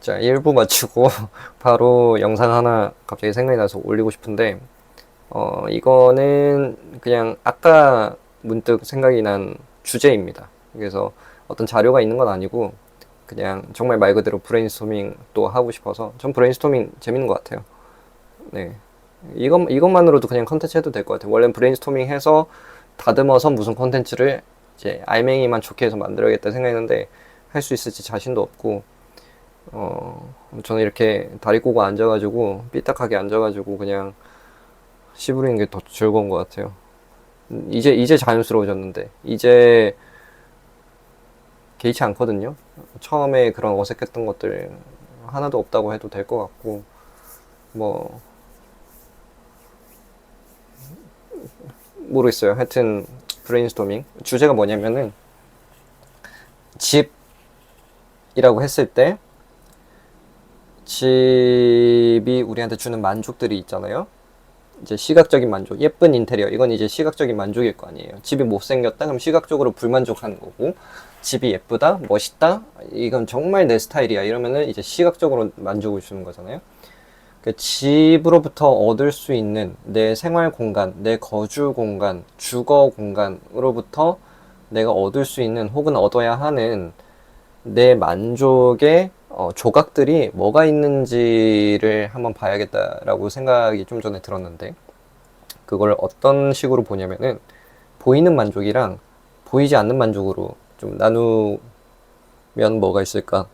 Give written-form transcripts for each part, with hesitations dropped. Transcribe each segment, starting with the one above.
자, 1부 마치고 바로 영상 하나 갑자기 생각이 나서 올리고 싶은데, 이거는 그냥 아까 문득 생각이 난 주제입니다. 그래서 어떤 자료가 있는 건 아니고, 그냥 정말 말 그대로 브레인스토밍 또 하고 싶어서, 전 브레인스토밍 재밌는 것 같아요. 네. 이것만으로도 그냥 컨텐츠 해도 될 것 같아요. 원래는 브레인스토밍 해서 다듬어서 무슨 컨텐츠를 이제 알맹이만 좋게 해서 만들어야겠다 생각했는데, 할 수 있을지 자신도 없고, 저는 이렇게 다리 꼬고 앉아가지고 삐딱하게 앉아가지고 그냥 씨 부리는 게 더 즐거운 것 같아요. 이제 자연스러워졌는데 이제 개의치 않거든요. 처음에 그런 어색했던 것들 하나도 없다고 해도 될 것 같고, 뭐 모르겠어요. 하여튼 브레인스토밍 주제가 뭐냐면은, 집이라고 했을 때 집이 우리한테 주는 만족들이 있잖아요. 이제 시각적인 만족, 예쁜 인테리어, 이건 이제 시각적인 만족일 거 아니에요. 집이 못생겼다? 그럼 시각적으로 불만족하는 거고, 집이 예쁘다? 멋있다? 이건 정말 내 스타일이야. 이러면은 이제 시각적으로 만족을 주는 거잖아요. 그 집으로부터 얻을 수 있는 내 생활 공간, 내 거주 공간, 주거 공간으로부터 내가 얻을 수 있는 혹은 얻어야 하는 내 만족의 조각들이 뭐가 있는지를 한번 봐야겠다라고 생각이 좀 전에 들었는데, 그걸 어떤 식으로 보냐면은 보이는 만족이랑 보이지 않는 만족으로 좀 나누면 뭐가 있을까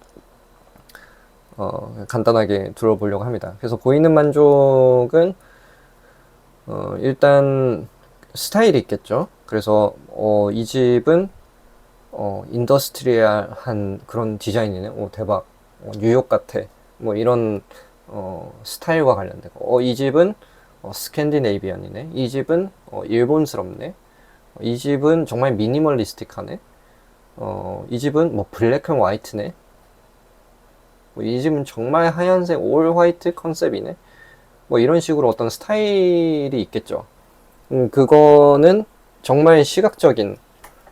간단하게 들어보려고 합니다. 그래서 보이는 만족은 일단 스타일이 있겠죠. 그래서 이 집은 인더스트리얼한 그런 디자인이네. 오, 대박. 뉴욕 같아. 뭐 이런 스타일과 관련된 거. 이 집은 스캔디네이비안이네. 이 집은 일본스럽네. 이 집은 정말 미니멀리스틱하네. 이 집은 뭐 블랙 앤 화이트네. 이 집은 정말 하얀색 올 화이트 컨셉이네. 뭐 이런 식으로 어떤 스타일이 있겠죠. 그거는 정말 시각적인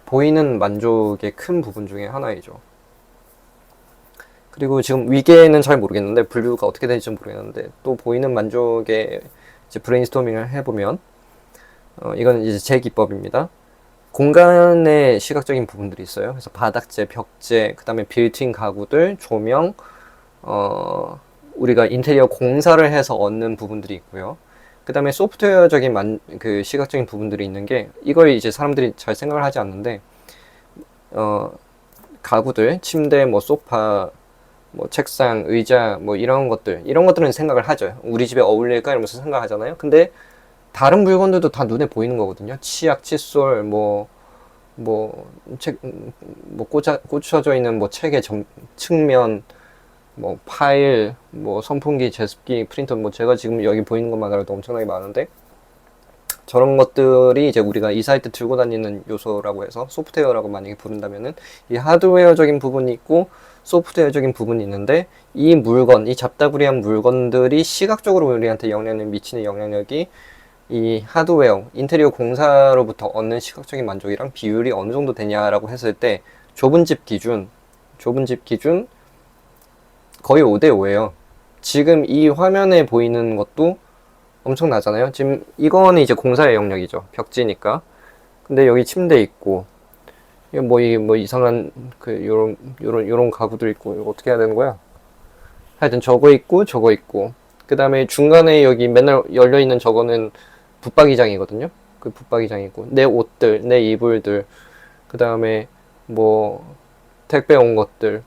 보이는 만족의 큰 부분 중에 하나이죠. 그리고 지금 위계는 잘 모르겠는데, 분류가 어떻게 될지 모르겠는데, 또 보이는 만족의 이제 브레인스토밍을 해보면, 이건 이제 제 기법입니다. 공간의 시각적인 부분들이 있어요. 그래서 바닥재, 벽재, 그 다음에 빌트인 가구들, 조명, 우리가 인테리어 공사를 해서 얻는 부분들이 있고요. 그 다음에 소프트웨어적인 그 시각적인 부분들이 있는 게, 이걸 이제 사람들이 잘 생각을 하지 않는데, 가구들, 침대, 뭐 소파, 뭐 책상, 의자, 뭐 이런 것들은 생각을 하죠. 우리 집에 어울릴까 이러면서 생각하잖아요. 근데 다른 물건들도 다 눈에 보이는 거거든요. 치약, 칫솔, 꽂혀져 있는 뭐 책의 측면, 뭐 파일, 뭐 선풍기, 제습기, 프린터, 뭐 제가 지금 여기 보이는 것만으로도 엄청나게 많은데, 저런 것들이 이제 우리가 이사할 때 들고 다니는 요소라고 해서 소프트웨어라고 만약에 부른다면은, 이 하드웨어적인 부분이 있고 소프트웨어적인 부분이 있는데, 이 물건, 이 잡다구리한 물건들이 시각적으로 우리한테 영향을 미치는 영향력이 이 하드웨어, 인테리어 공사로부터 얻는 시각적인 만족이랑 비율이 어느 정도 되냐라고 했을 때, 좁은 집 기준 거의 5대5예요. 지금 이 화면에 보이는 것도 엄청나잖아요. 지금 이거는 이제 공사의 영역이죠. 벽지니까. 근데 여기 침대 있고, 이거 뭐 이상한 요런 가구들 있고, 이거 어떻게 해야 되는 거야? 하여튼 저거 있고 저거 있고, 그 다음에 중간에 여기 맨날 열려 있는 저거는 붙박이장이거든요. 그 붙박이장이고, 내 옷들, 내 이불들, 그 다음에 뭐 택배 온 것들,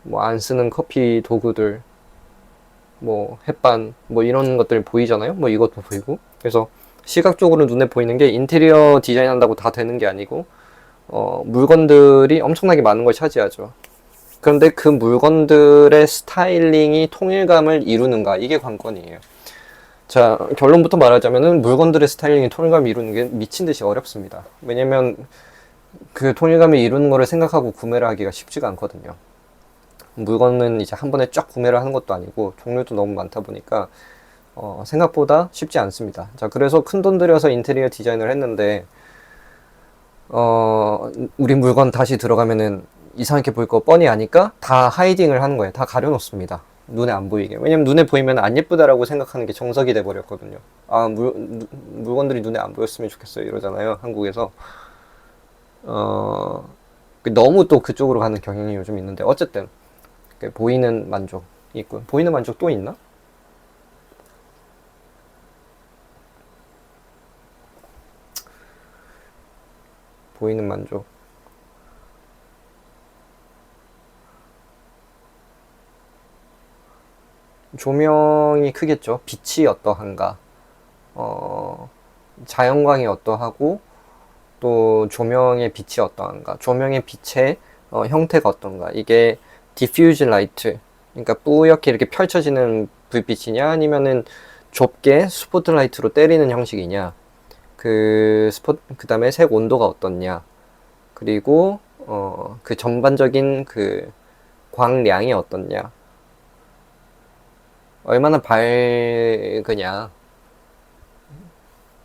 뭐 안 쓰는 커피 도구들, 뭐 햇반, 뭐 이런 것들 보이잖아요. 뭐 이것도 보이고. 그래서 시각적으로 눈에 보이는 게 인테리어 디자인한다고 다 되는 게 아니고, 물건들이 엄청나게 많은 걸 차지하죠. 그런데 그 물건들의 스타일링이 통일감을 이루는가, 이게 관건이에요. 자, 결론부터 말하자면은 물건들의 스타일링이 통일감을 이루는 게 미친 듯이 어렵습니다. 왜냐면 그 통일감을 이루는 거를 생각하고 구매를 하기가 쉽지가 않거든요. 물건은 이제 한 번에 쫙 구매를 하는 것도 아니고 종류도 너무 많다 보니까 생각보다 쉽지 않습니다. 자, 그래서 큰 돈 들여서 인테리어 디자인을 했는데, 우리 물건 다시 들어가면은 이상하게 보일 거 뻔히 아니까 다 하이딩을 하는 거예요. 다 가려놓습니다. 눈에 안 보이게. 왜냐면 눈에 보이면 안 예쁘다라고 생각하는 게 정석이 돼 버렸거든요. 아, 물건들이 눈에 안 보였으면 좋겠어요. 이러잖아요. 한국에서. 너무 또 그쪽으로 가는 경향이 요즘 있는데, 어쨌든 보이는 만족이 있고요. 보이는 만족 또 있나? 보이는 만족. 조명이 크겠죠. 빛이 어떠한가. 자연광이 어떠하고, 또 조명의 빛이 어떠한가. 조명의 빛의 형태가 어떤가. 이게 디퓨즈 라이트. 그러니까 뿌옇게 이렇게 펼쳐지는 불빛이냐, 아니면은 좁게 스포트라이트로 때리는 형식이냐. 그 다음에 색 온도가 어떻냐. 그리고, 그 전반적인 그 광량이 어떻냐. 얼마나 밝으냐.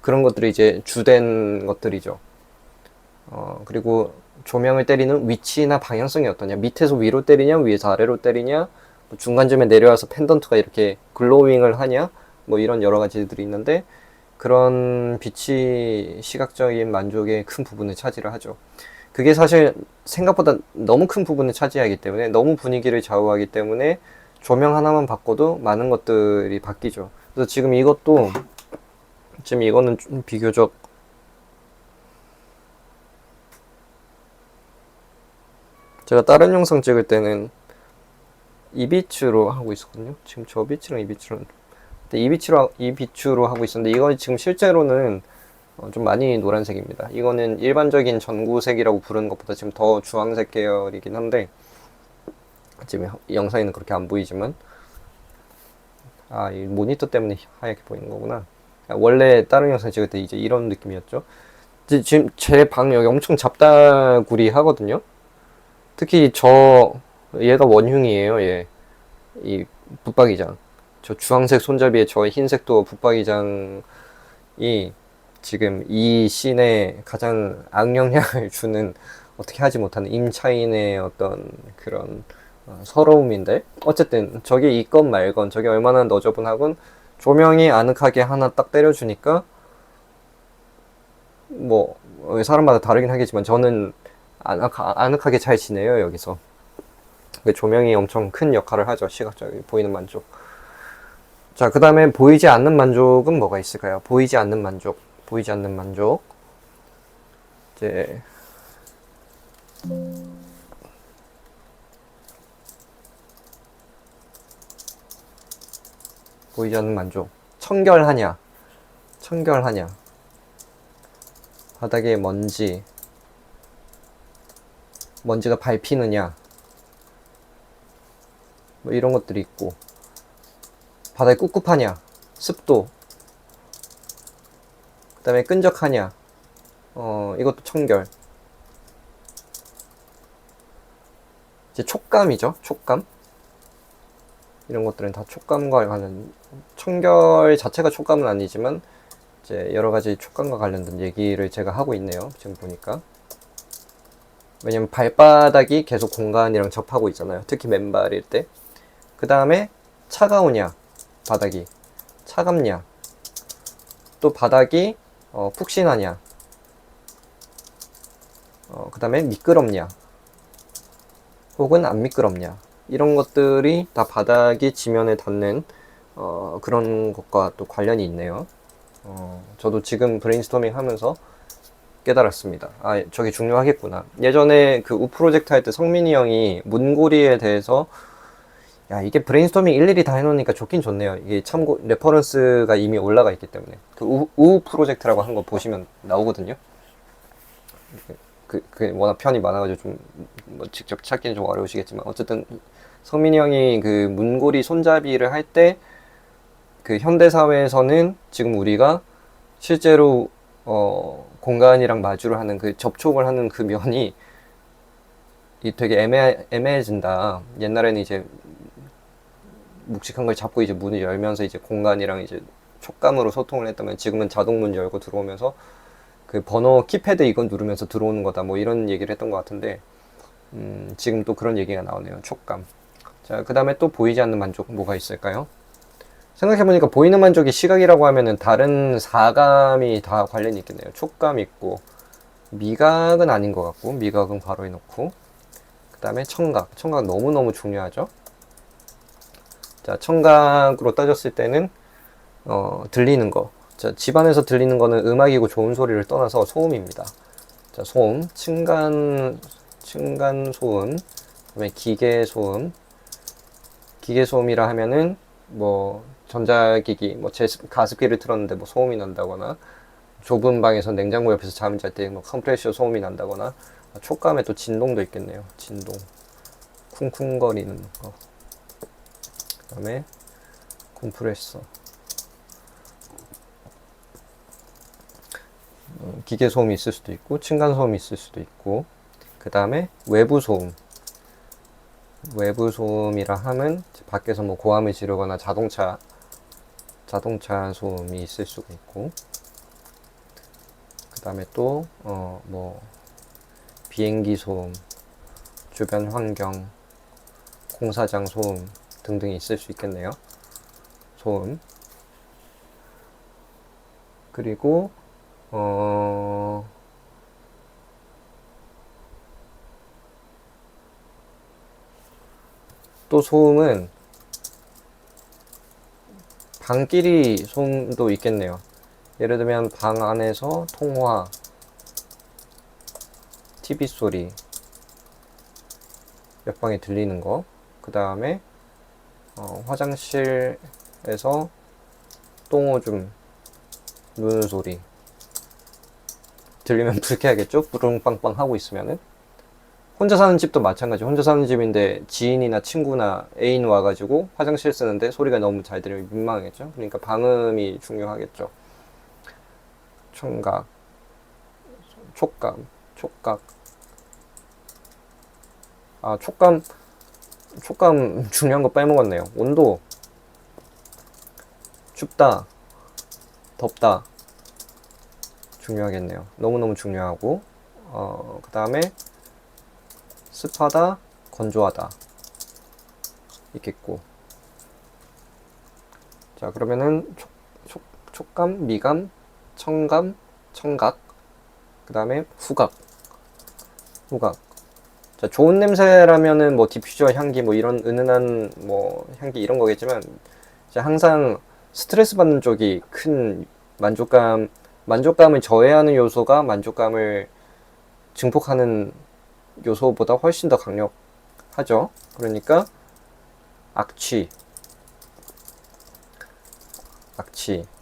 그런 것들이 이제 주된 것들이죠. 그리고 조명을 때리는 위치나 방향성이 어떠냐. 밑에서 위로 때리냐, 위에서 아래로 때리냐, 뭐 중간쯤에 내려와서 펜던트가 이렇게 글로잉을 하냐, 뭐 이런 여러 가지들이 있는데, 그런 빛이 시각적인 만족의 큰 부분을 차지를 하죠. 그게 사실 생각보다 너무 큰 부분을 차지하기 때문에, 너무 분위기를 좌우하기 때문에 조명 하나만 바꿔도 많은 것들이 바뀌죠. 그래서 지금 이거는 좀 비교적 제가 다른 영상 찍을 때는 이 빛으로 하고 있었거든요. 지금 저 빛이랑 이 빛으로, 이 빛으로 하고 있었는데, 이건 지금 실제로는 좀 많이 노란색입니다. 이거는 일반적인 전구색이라고 부르는 것보다 지금 더 주황색 계열이긴 한데, 지금 영상에는 그렇게 안 보이지만, 이 모니터 때문에 하얗게 보이는 거구나. 원래 다른 영상 찍을 때 이제 이런 느낌이었죠. 지금 제 방 여기 엄청 잡다구리 하거든요. 특히 얘가 원흉이에요. 얘. 이 붙박이장. 저 주황색 손잡이에 저 흰색도 붙박이장이 지금 이 씬에 가장 악영향을 주는, 어떻게 하지 못하는 임차인의 어떤 그런 서러움인데, 어쨌든 저게 있건 말건, 저게 얼마나 너저분하건 조명이 아늑하게 하나 딱 때려주니까, 뭐 사람마다 다르긴 하겠지만 저는 아늑하게 잘 지내요. 여기서 조명이 엄청 큰 역할을 하죠. 시각적인 보이는 만족. 자, 그 다음에 보이지 않는 만족은 뭐가 있을까요? 보이지 않는 만족. 이제 보이지 않는 만족. 청결하냐. 바닥에 먼지가 밟히느냐, 뭐 이런 것들이 있고, 바닥이 꿉꿉하냐, 습도, 그 다음에 끈적하냐, 이것도 청결. 이제 촉감이죠. 촉감. 이런 것들은 다 촉감과 관련, 청결 자체가 촉감은 아니지만 이제 여러 가지 촉감과 관련된 얘기를 제가 하고 있네요. 지금 보니까. 왜냐면 발바닥이 계속 공간이랑 접하고 있잖아요. 특히 맨발일 때. 그 다음에 차가우냐, 바닥이 차갑냐, 또 바닥이 푹신하냐, 그 다음에 미끄럽냐, 혹은 안 미끄럽냐. 이런 것들이 다 바닥이 지면에 닿는 그런 것과 또 관련이 있네요. 저도 지금 브레인스토밍 하면서 깨달았습니다. 저게 중요하겠구나. 예전에 그 우 프로젝트 할 때 성민이 형이 문고리에 대해서, 이게 브레인스토밍 일일이 다 해놓으니까 좋긴 좋네요. 이게 참고 레퍼런스가 이미 올라가 있기 때문에. 그 우 프로젝트라고 한 거 보시면 나오거든요. 그게 워낙 편이 많아가지고 좀 뭐 직접 찾기는 좀 어려우시겠지만, 어쨌든 성민이 형이 그 문고리 손잡이를 할 때, 그 현대 사회에서는 지금 우리가 실제로 공간이랑 마주를 하는 그 접촉을 하는 그 면이 되게 애매해진다. 옛날에는 이제 묵직한 걸 잡고 이제 문을 열면서 이제 공간이랑 이제 촉감으로 소통을 했다면, 지금은 자동 문 열고 들어오면서 그 번호 키패드 이건 누르면서 들어오는 거다, 뭐 이런 얘기를 했던 것 같은데, 지금 또 그런 얘기가 나오네요. 촉감. 자, 그 다음에 또 보이지 않는 만족 뭐가 있을까요? 생각해보니까 보이는 만족이 시각이라고 하면은 다른 사감이 다 관련이 있겠네요. 촉감 있고, 미각은 아닌 것 같고, 미각은 바로 해놓고, 그 다음에 청각. 청각 너무너무 중요하죠. 자, 청각으로 따졌을 때는, 들리는 거. 자, 집안에서 들리는 거는 음악이고 좋은 소리를 떠나서 소음입니다. 자, 소음, 층간 소음, 그다음에 기계 소음. 기계 소음이라 하면은 뭐 전자기기, 뭐 제 가습기를 틀었는데 뭐 소음이 난다거나, 좁은 방에서 냉장고 옆에서 잠을 잘 때 뭐 컴프레셔 소음이 난다거나, 촉감에 또 진동도 있겠네요. 진동, 쿵쿵거리는 거. 그다음에 컴프레서, 기계 소음이 있을 수도 있고, 층간 소음이 있을 수도 있고, 그 다음에 외부 소음. 외부 소음이라 함은 밖에서 뭐 고함을 지르거나 자동차 소음이 있을 수가 있고, 그 다음에 또 뭐 비행기 소음, 주변 환경, 공사장 소음 등등이 있을 수 있겠네요. 소음. 그리고 또 소음은 방끼리 소음도 있겠네요. 예를 들면 방 안에서 통화, TV 소리, 옆방에 들리는 거. 그 다음에 화장실에서 똥오줌 누는 소리 들리면 불쾌하겠죠? 부릉빵빵 하고 있으면은. 혼자 사는 집도 마찬가지. 혼자 사는 집인데 지인이나 친구나 애인 와가지고 화장실 쓰는데 소리가 너무 잘 들리면 민망하겠죠? 그러니까 방음이 중요하겠죠. 청각, 촉감, 촉각. 아, 촉감 중요한 거 빼먹었네요. 온도, 춥다, 덥다. 중요하겠네요. 너무너무 중요하고, 그 다음에 습하다, 건조하다. 있겠고. 자, 그러면은 촉감, 미감, 청감, 청각, 그 다음에 후각. 자, 좋은 냄새라면은 뭐 디퓨저 향기, 뭐 이런 은은한 뭐 향기 이런 거겠지만, 이제 항상 스트레스 받는 쪽이 큰 만족감을 저해하는 요소가 만족감을 증폭하는 요소보다 훨씬 더 강력하죠. 그러니까 악취,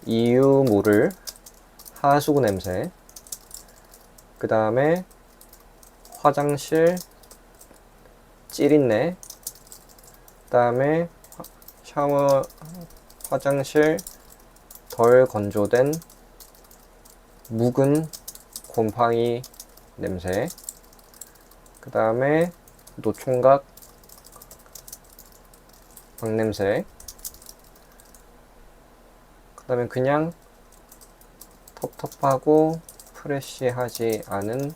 이유 모를 하수구 냄새, 그 다음에 화장실 찌린내, 그 다음에 샤워, 화장실 덜 건조된 묵은 곰팡이 냄새, 그 다음에 노총각 방냄새, 그 다음에 그냥 텁텁하고 프레쉬하지 않은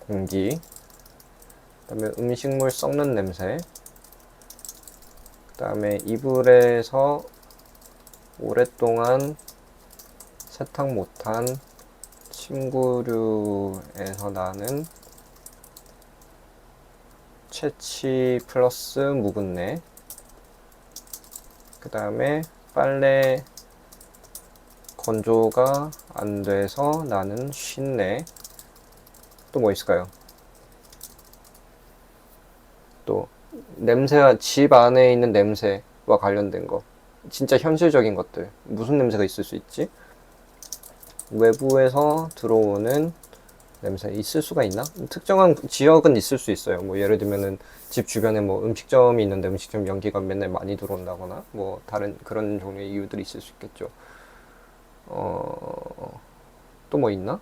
공기, 그 다음에 음식물 썩는 냄새, 그 다음에 이불에서 오랫동안 세탁 못한 침구류에서 나는 채취 플러스 묵은내, 그 다음에 빨래 건조가 안 돼서 나는 쉰내. 또 뭐 있을까요? 또 냄새와 집 안에 있는 냄새와 관련된 거, 진짜 현실적인 것들. 무슨 냄새가 있을 수 있지? 외부에서 들어오는 냄새 있을 수가 있나? 특정한 지역은 있을 수 있어요. 뭐 예를 들면은 집 주변에 뭐 음식점이 있는데 음식점 연기가 맨날 많이 들어온다거나 뭐 다른 그런 종류의 이유들이 있을 수 있겠죠. 또 뭐 있나?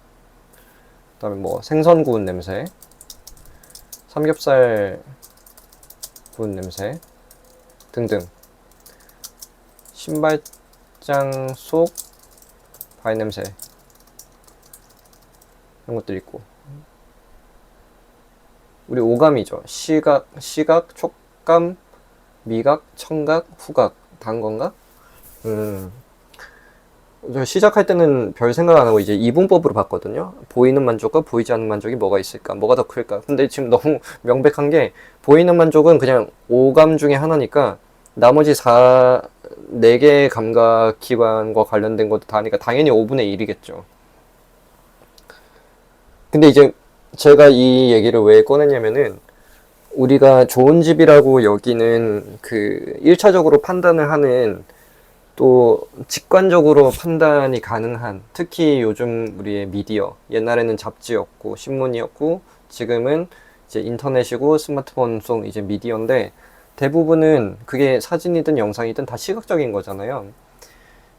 그다음에 뭐 생선 구운 냄새, 삼겹살 구운 냄새 등등. 신발장 속 발냄새 이런 것들 있고, 우리 오감이죠. 시각, 촉감, 미각, 청각, 후각. 단 건가? 저 시작할 때는 별 생각 안 하고 이제 이분법으로 봤거든요. 보이는 만족과 보이지 않는 만족이 뭐가 있을까? 뭐가 더 클까? 근데 지금 너무 명백한 게 보이는 만족은 그냥 오감 중에 하나니까 나머지 4개의 감각 기관과 관련된 것도 다 하니까 당연히 5분의 1이겠죠. 근데 이제 제가 이 얘기를 왜 꺼냈냐면은 우리가 좋은 집이라고 여기는 그 1차적으로 판단을 하는 또 직관적으로 판단이 가능한 특히 요즘 우리의 미디어 옛날에는 잡지였고 신문이었고 지금은 이제 인터넷이고 스마트폰 속 이제 미디어인데 대부분은 그게 사진이든 영상이든 다 시각적인 거잖아요.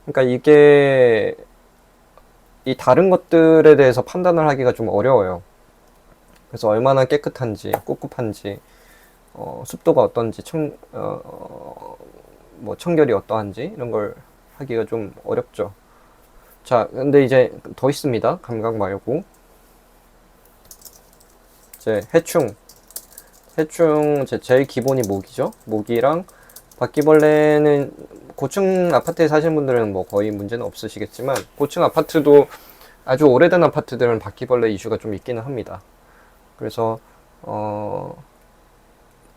그러니까 이게 이 다른 것들에 대해서 판단을 하기가 좀 어려워요. 그래서 얼마나 깨끗한지 꿉꿉한지 습도가 어떤지 뭐 청결이 어떠한지 이런 걸 하기가 좀 어렵죠. 자, 근데 이제 더 있습니다. 감각 말고 이제 해충 제일 기본이 모기죠. 모기랑 바퀴벌레는 고층 아파트에 사시는 분들은 뭐 거의 문제는 없으시겠지만 고층 아파트도 아주 오래된 아파트들은 바퀴벌레 이슈가 좀 있기는 합니다. 그래서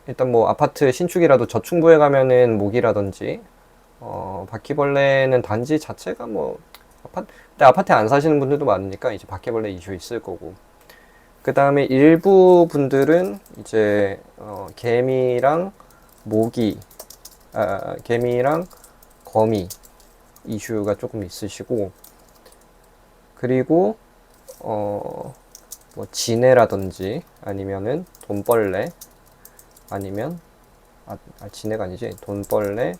일단 뭐 아파트 신축이라도 저층부에 가면은 모기라든지 바퀴벌레는 단지 자체가 뭐 근데 아파트에 안 사시는 분들도 많으니까 이제 바퀴벌레 이슈 있을 거고 그 다음에 일부 분들은 이제 개미랑 모기 개미랑 거미 이슈가 조금 있으시고 그리고 뭐 지네라든지 아니면은 돈벌레 아니면 지네가 아니지 돈벌레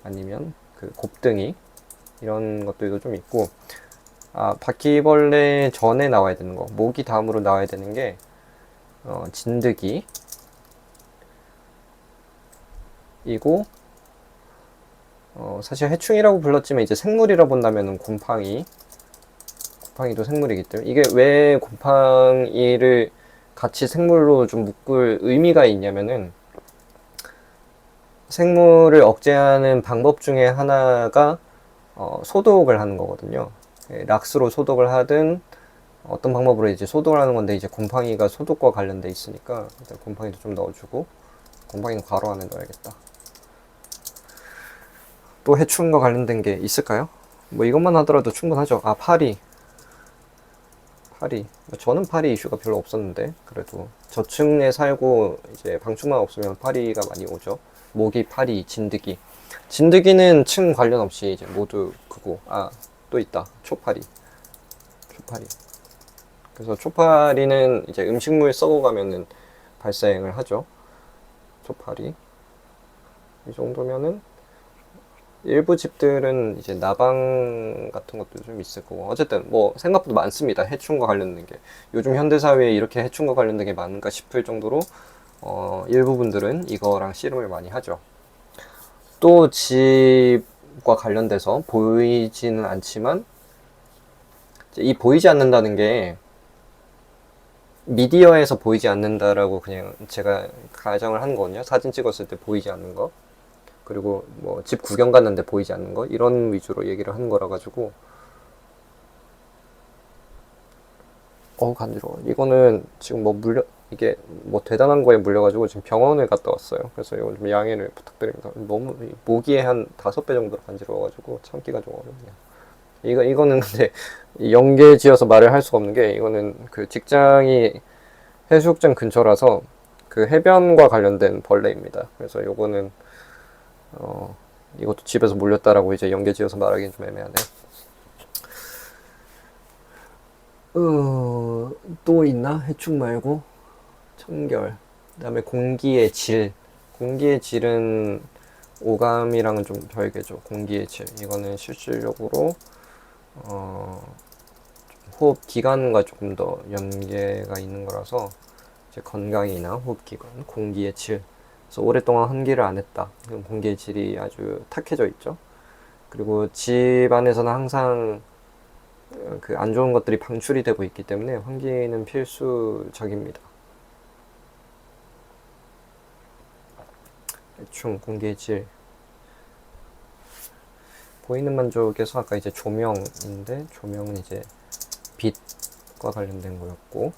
아니면 그 곱등이 이런 것들도 좀 있고 바퀴벌레 전에 나와야 되는 거 모기 다음으로 나와야 되는 게 진드기 이고 사실 해충이라고 불렀지만 이제 생물이라 본다면은 곰팡이도 생물이기 때문에 이게 왜 곰팡이를 같이 생물로 좀 묶을 의미가 있냐면은 생물을 억제하는 방법 중에 하나가 소독을 하는 거거든요. 락스로 소독을 하든 어떤 방법으로 이제 소독을 하는 건데 이제 곰팡이가 소독과 관련돼 있으니까 일단 곰팡이도 좀 넣어주고 곰팡이는 괄호 안에 넣어야겠다. 또 해충과 관련된 게 있을까요? 뭐 이것만 하더라도 충분하죠. 파리. 저는 파리 이슈가 별로 없었는데 그래도 저층에 살고 이제 방충망 없으면 파리가 많이 오죠. 모기, 파리, 진드기는 층 관련 없이 이제 모두 크고 또 있다. 초파리. 그래서 초파리는 이제 음식물 썩어가면은 발생을 하죠. 초파리. 이 정도면은 일부 집들은 이제 나방 같은 것도 좀 있을 거고 어쨌든 뭐 생각보다 많습니다. 해충과 관련된 게 요즘 현대사회에 이렇게 해충과 관련된 게 많은가 싶을 정도로 일부 분들은 이거랑 씨름을 많이 하죠. 또 집과 관련돼서 보이지는 않지만 이 보이지 않는다는 게 미디어에서 보이지 않는다라고 그냥 제가 가정을 하는 거거든요. 사진 찍었을 때 보이지 않는 거 그리고 뭐 집 구경 갔는데 보이지 않는 거 이런 위주로 얘기를 하는 거라 가지고 간지러워. 이거는 지금 뭐 이게 뭐 대단한 거에 물려가지고 지금 병원을 갔다 왔어요. 그래서 이거 좀 양해를 부탁드립니다. 너무 모기에 한 5배 정도로 간지러워가지고 참기가 좀 어렵네요. 이거는 근데 연계 지어서 말을 할 수가 없는 게 이거는 그 직장이 해수욕장 근처라서 그 해변과 관련된 벌레입니다. 그래서 요거는 이것도 집에서 물렸다라고 이제 연계지어서 말하기는 좀 애매하네. 또 있나? 해충 말고 청결. 그다음에 공기의 질. 공기의 질은 오감이랑은 좀 별개죠. 공기의 질. 이거는 실질적으로 호흡 기관과 조금 더 연계가 있는 거라서 이제 건강이나 호흡 기관, 공기의 질. 그래서 오랫동안 환기를 안 했다. 그럼 공기의 질이 아주 탁해져 있죠. 그리고 집 안에서는 항상 그 안 좋은 것들이 방출이 되고 있기 때문에 환기는 필수적입니다. 대충 공개질. 보이는 만족에서 아까 이제 조명인데, 조명은 이제 빛과 관련된 거였고,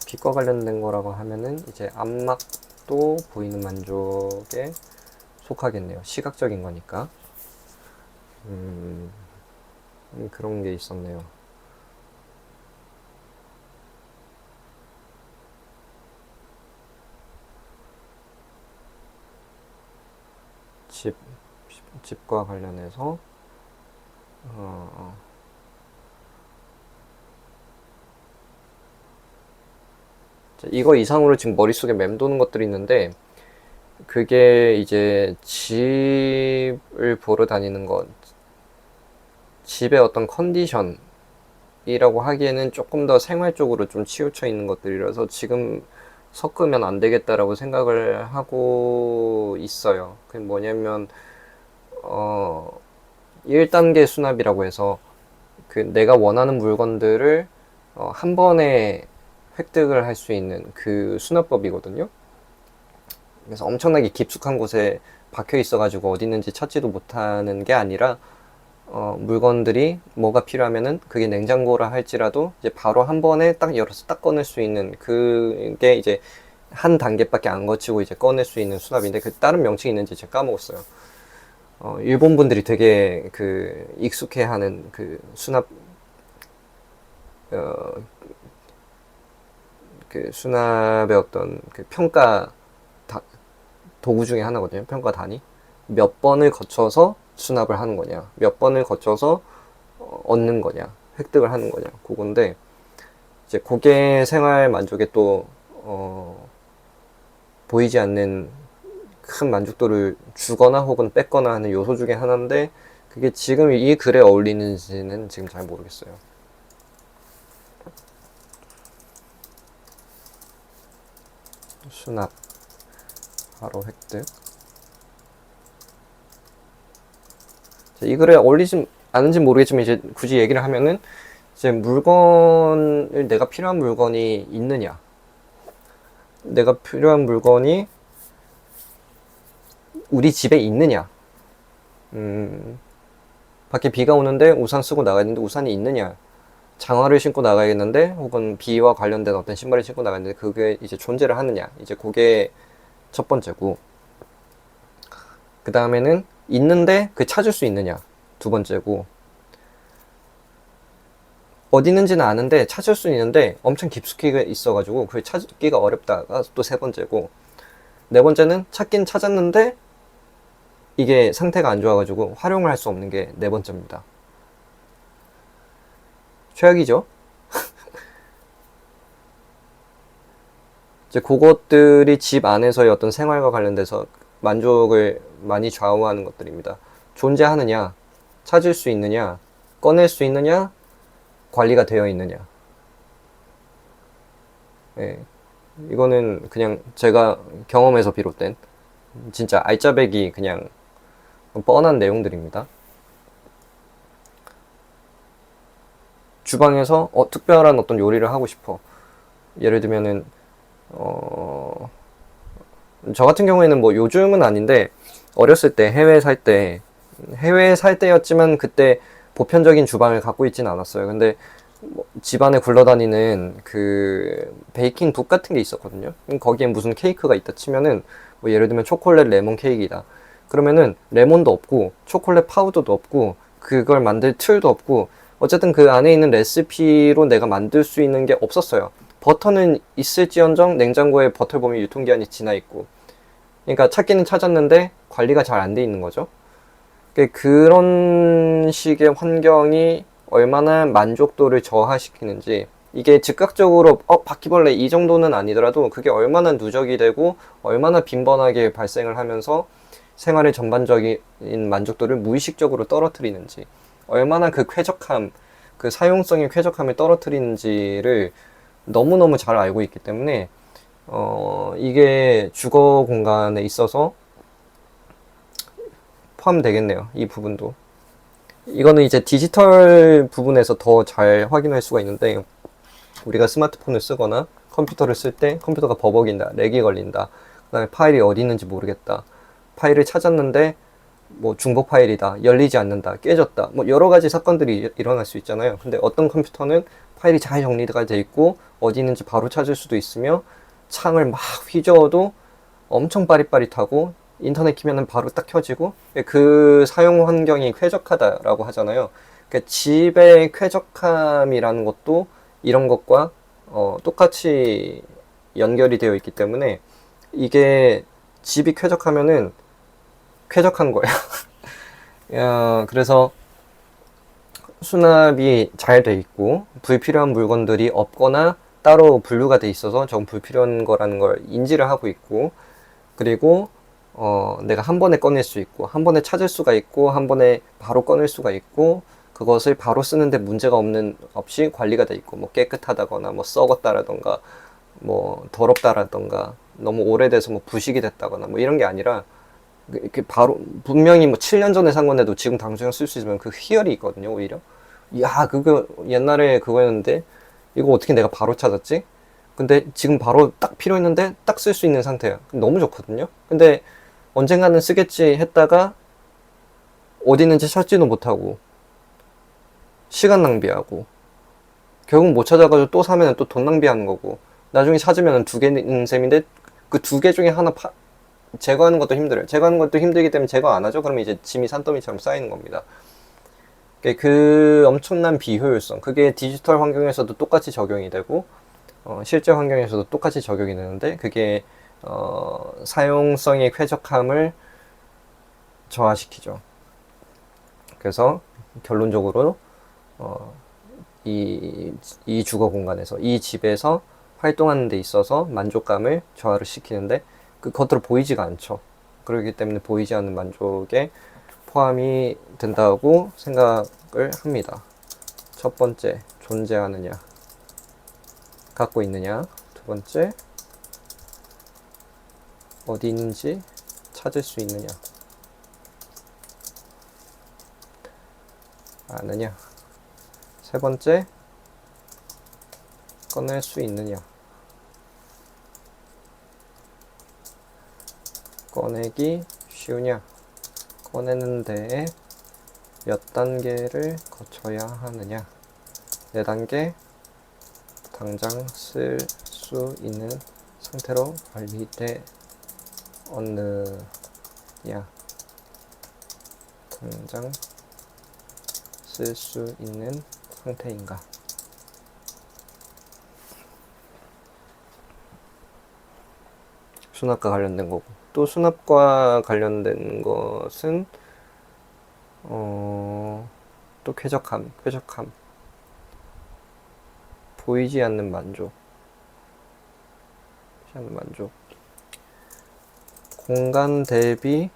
빛과 관련된 거라고 하면은 이제 암막도 보이는 만족에 속하겠네요. 시각적인 거니까. 그런 게 있었네요. 집, 집과 관련해서 이거 이상으로 지금 머릿속에 맴도는 것들이 있는데, 그게 이제 집을 보러 다니는 것, 집의 어떤 컨디션이라고 하기에는 조금 더 생활적으로 좀 치우쳐 있는 것들이라서 지금 섞으면 안 되겠다라고 생각을 하고 있어요. 그게 뭐냐면 1단계 수납이라고 해서 그 내가 원하는 물건들을 한 번에 획득을 할 수 있는 그 수납법이거든요. 그래서 엄청나게 깊숙한 곳에 박혀 있어가지고 어디 있는지 찾지도 못하는 게 아니라 물건들이 뭐가 필요하면은 그게 냉장고라 할지라도 이제 바로 한 번에 딱 열어서 딱 꺼낼 수 있는 그게 이제 한 단계밖에 안 거치고 이제 꺼낼 수 있는 수납인데 그 다른 명칭이 있는지 제가 까먹었어요. 일본 분들이 되게 그 익숙해하는 그 수납 어, 그 수납의 어떤 그 평가 도구 중에 하나거든요. 평가 단위. 몇 번을 거쳐서 수납을 하는 거냐, 몇 번을 거쳐서 얻는 거냐, 획득을 하는 거냐, 그건데 이제 그게 생활 만족에 또 보이지 않는 큰 만족도를 주거나 혹은 뺏거나 하는 요소 중에 하나인데 그게 지금 이 글에 어울리는지는 지금 잘 모르겠어요. 수납, 바로 획득. 이 글에 어울리지 않은지 모르겠지만 이제 굳이 얘기를 하면은 이제 물건을 내가 필요한 물건이 있느냐, 내가 필요한 물건이 우리 집에 있느냐, 밖에 비가 오는데 우산 쓰고 나가야 되는데 우산이 있느냐, 장화를 신고 나가야겠는데 혹은 비와 관련된 어떤 신발을 신고 나가는데 그게 이제 존재를 하느냐, 이제 그게 첫 번째고, 그 다음에는 있는데 그 찾을 수 있느냐, 두 번째고, 어디 있는지는 아는데 찾을 수 있는데 엄청 깊숙이 있어가지고 그걸 찾기가 어렵다가 또 세 번째고, 네 번째는 찾긴 찾았는데 이게 상태가 안 좋아가지고 활용을 할 수 없는 게 네 번째입니다. 최악이죠? 이제 그것들이 집 안에서의 어떤 생활과 관련돼서 만족을 많이 좌우하는 것들입니다. 존재하느냐, 찾을 수 있느냐, 꺼낼 수 있느냐, 관리가 되어 있느냐. 예, 이거는 그냥 제가 경험에서 비롯된 진짜 알짜배기 그냥 뻔한 내용들입니다. 주방에서 특별한 어떤 요리를 하고 싶어. 예를 들면은 저 같은 경우에는 뭐 요즘은 아닌데 어렸을 때 해외에 살 때였지만 그때 보편적인 주방을 갖고 있진 않았어요. 근데 뭐 집안에 굴러다니는 그 베이킹 북 같은 게 있었거든요. 거기에 무슨 케이크가 있다 치면은 뭐 예를 들면 초콜릿 레몬 케이크이다. 그러면은 레몬도 없고 초콜릿 파우더도 없고 그걸 만들 틀도 없고 어쨌든 그 안에 있는 레시피로 내가 만들 수 있는 게 없었어요. 버터는 있을지언정 냉장고에 버터범위 유통기한이 지나 있고, 그러니까 찾기는 찾았는데 관리가 잘 안 돼 있는 거죠. 그런 식의 환경이 얼마나 만족도를 저하시키는지, 이게 즉각적으로 바퀴벌레 이 정도는 아니더라도 그게 얼마나 누적이 되고 얼마나 빈번하게 발생을 하면서 생활의 전반적인 만족도를 무의식적으로 떨어뜨리는지, 얼마나 그 쾌적함, 그 사용성의 쾌적함을 떨어뜨리는지를 너무너무 잘 알고 있기 때문에 이게 주거 공간에 있어서 포함되겠네요. 이 부분도. 이거는 이제 디지털 부분에서 더 잘 확인할 수가 있는데, 우리가 스마트폰을 쓰거나 컴퓨터를 쓸 때 컴퓨터가 버벅인다, 렉이 걸린다, 그 다음에 파일이 어디 있는지 모르겠다, 파일을 찾았는데 뭐 중복 파일이다, 열리지 않는다, 깨졌다, 뭐 여러 가지 사건들이 일어날 수 있잖아요. 근데 어떤 컴퓨터는 파일이 잘 정리가 돼 있고 어디 있는지 바로 찾을 수도 있으며, 창을 막 휘저어도 엄청 빠릿빠릿하고 인터넷 키면은 바로 딱 켜지고, 그 사용 환경이 쾌적하다라고 하잖아요. 그러니까 집의 쾌적함이라는 것도 이런 것과 똑같이 연결이 되어 있기 때문에, 이게 집이 쾌적하면은 쾌적한 거예요. 그래서 수납이 잘 돼 있고 불필요한 물건들이 없거나 따로 분류가 돼 있어서 저건 불필요한 거라는 걸 인지를 하고 있고, 그리고 내가 한 번에 꺼낼 수 있고 한 번에 찾을 수가 있고 한 번에 바로 꺼낼 수가 있고, 그것을 바로 쓰는데 문제가 없이 관리가 돼 있고, 뭐 깨끗하다거나 뭐 썩었다라던가 뭐 더럽다라던가 너무 오래돼서 뭐 부식이 됐다거나 뭐 이런 게 아니라, 이렇게 바로 분명히 뭐 7년 전에 산 건데도 지금 당장 쓸 수 있으면 그 희열이 있거든요. 오히려 야, 그거 옛날에 그거였는데 이거 어떻게 내가 바로 찾았지? 근데 지금 바로 딱 필요했는데 딱 쓸 수 있는 상태야. 너무 좋거든요. 근데 언젠가는 쓰겠지 했다가 어디 있는지 찾지도 못하고 시간 낭비하고 결국 못 찾아가지고 또 사면 또 돈 낭비하는 거고, 나중에 찾으면 두 개 있는 셈인데 그 두 개 중에 하나 제거하는 것도 힘들어요. 제거하는 것도 힘들기 때문에 제거 안 하죠. 그러면 이제 짐이 산더미처럼 쌓이는 겁니다. 그 엄청난 비효율성, 그게 디지털 환경에서도 똑같이 적용이 되고 실제 환경에서도 똑같이 적용이 되는데, 그게 사용성의 쾌적함을 저하시키죠. 그래서 결론적으로 이 주거 공간에서, 이 집에서 활동하는 데 있어서 만족감을 저하를 시키는데, 그 겉으로 보이지가 않죠. 그렇기 때문에 보이지 않는 만족에 포함이 된다고 생각을 합니다. 첫 번째, 존재하느냐, 갖고 있느냐. 두 번째, 어디 있는지 찾을 수 있느냐, 아느냐. 세 번째, 꺼낼 수 있느냐, 꺼내기 쉬우냐, 꺼내는 데에 몇 단계를 거쳐야 하느냐. 네 단계, 당장 쓸 수 있는 상태로 관리돼 얻느냐, 당장 쓸 수 있는 상태인가. 수납과 관련된 거고, 또 수납과 관련된 것은 또 쾌적함, 보이지 않는 만족, 공간 대비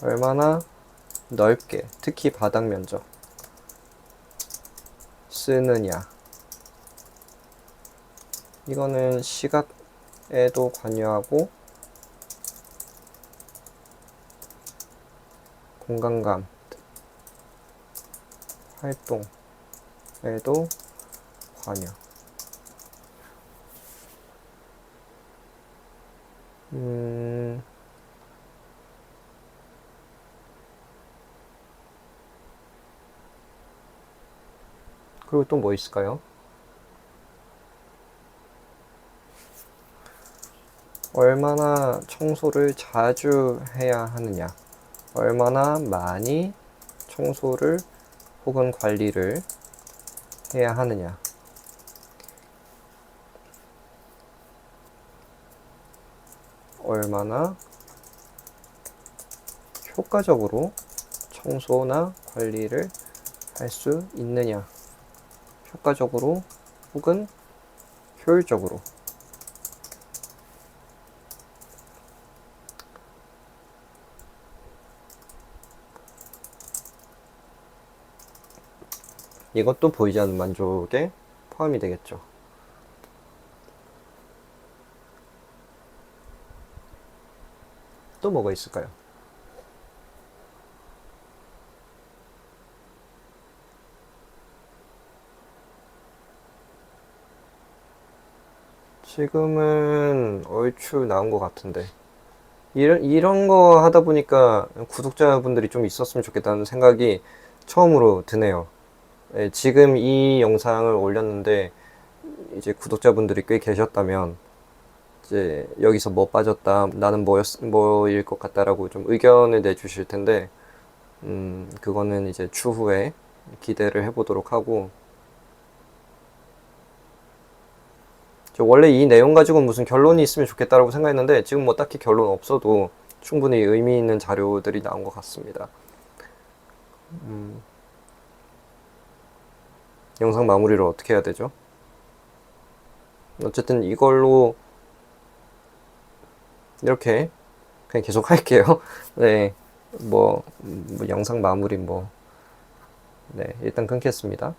얼마나 넓게, 특히 바닥 면적 쓰느냐. 이거는 시각에도 관여하고 공간감, 활동에도 관여. 그리고 또 뭐 있을까요? 얼마나 청소를 자주 해야 하느냐, 얼마나 많이 청소를 혹은 관리를 해야 하느냐. 얼마나 효과적으로 청소나 관리를 할 수 있느냐. 효과적으로 혹은 효율적으로. 이것도 보이지 않는 만족에 포함이 되겠죠. 또 뭐가 있을까요? 지금은 얼추 나온 것 같은데. 이런 거 하다 보니까 구독자분들이 좀 있었으면 좋겠다는 생각이 처음으로 드네요. 예, 지금 이 영상을 올렸는데 이제 구독자분들이 꽤 계셨다면 이제 여기서 뭐 빠졌다, 나는 뭐일 것 같다라고 좀 의견을 내주실 텐데, 그거는 이제 추후에 기대를 해보도록 하고, 원래 이 내용 가지고 무슨 결론이 있으면 좋겠다라고 생각했는데 지금 뭐 딱히 결론 없어도 충분히 의미 있는 자료들이 나온 것 같습니다. 영상 마무리를 어떻게 해야 되죠? 어쨌든 이걸로 이렇게 그냥 계속 할게요. 네, 뭐 영상 마무리 네, 일단 끊겠습니다.